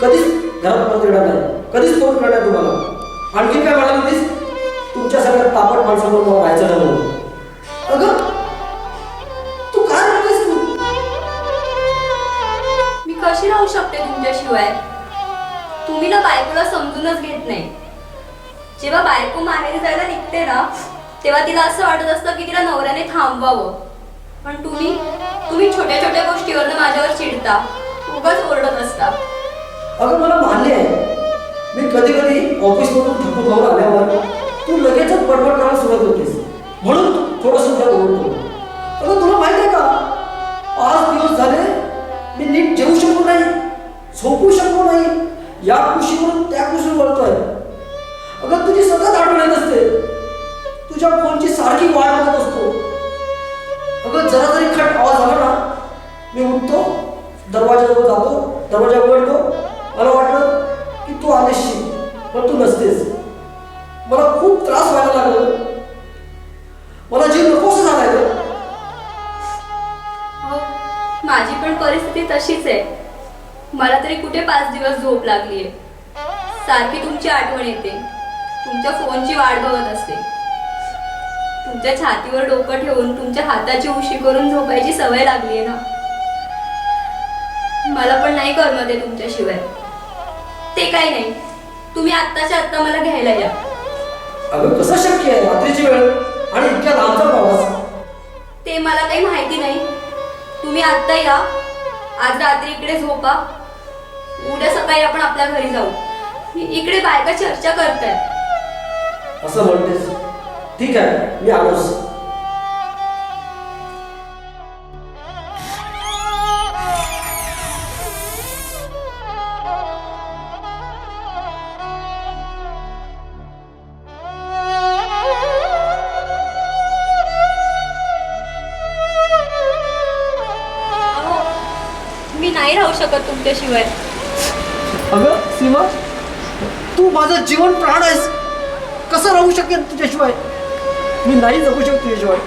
कधीच घरात परत येणार नाही, कधीच फोन करणार तुम्हाला. आणखी काय म्हणाली होतीस? तुमच्यासारख्या तापट माणसाबरोबर मला राहायचं नाही म्हणून. अगं तू काय म्हणतेस? तू मी कशी राहू शकते तुमच्याशिवाय? तुम्ही ना बायकोला समजूनच घेत नाही. जेव्हा बायको माहेरी जायला निघते ना, तेव्हा तिला असं वाटत असतं की तिला नवऱ्याने थांबवावं. पण तुम्ही छोट्या छोट्या गोष्टीवरनं माझ्यावर चिडता, उगाच ओरडत असता. अगं मला मान्य आहे, मी कधी कधी ऑफिसमधून थकून जाऊन आल्यावर तू लगेचच बडबड करायला सुरुवात होतीस, म्हणून थोडंसं तुला ओरडतो. अगं तुला माहिती आहे का, 5 दिवस झाले मी नीट जेवू शकलो नाही, झोपू शकलो नाही. या खुशीवरून त्या खुशीवर वळतोय. अगं तुझी सतत आठवण येत असते, तुझ्या फोनची सारखी वाट बघत असतो. अगं जरा जरी खट आवाज झाला ना, मी उठतो, दरवाजाजवळ जातो, दरवाजा उघडतो. मला वाटलं की तू आलेशी, पण तू नसतेस. मला खूप त्रास व्हायला लागला, मला जीव नकोस झालाय. हो, माझी पण परिस्थिती तशीच आहे. मला तरी कुठे 5 दिवस झोप लागलीये. सारखी तुमची आठवण येते, तुमच्या फोनची वाट बघत असते. तुमच्या छातीवर डोकं ठेवून तुमच्या हाताची उशी करून झोपायची सवय लागली आहे ना. मला पण नाही करमत आहे तुमच्याशिवाय. ते काही नाही, तुम्ही आत्ताच्या आत्ता मला घ्यायला या. अगं कसं शक्य आहे, रात्रीची वेळ आणि इतक्या लांबचा प्रवास? ते मला काही माहिती नाही. तुम्ही आत्ता या, आज रात्री इकडे झोपा, उद्या सकाळी आपण आपल्या घरी जाऊ. इकडे बायका चर्चा करतायत. असं म्हणतेस? ठीक आहे, मी आलोच. अहो, मी नाही राहू शकत तुमच्याशिवाय. अगं सीमा, तू माझं जीवन प्राण आहेस. कसं राहू शकेल तुझ्याशिवाय? मी नाही जगू शकतो तुझ्याशिवाय.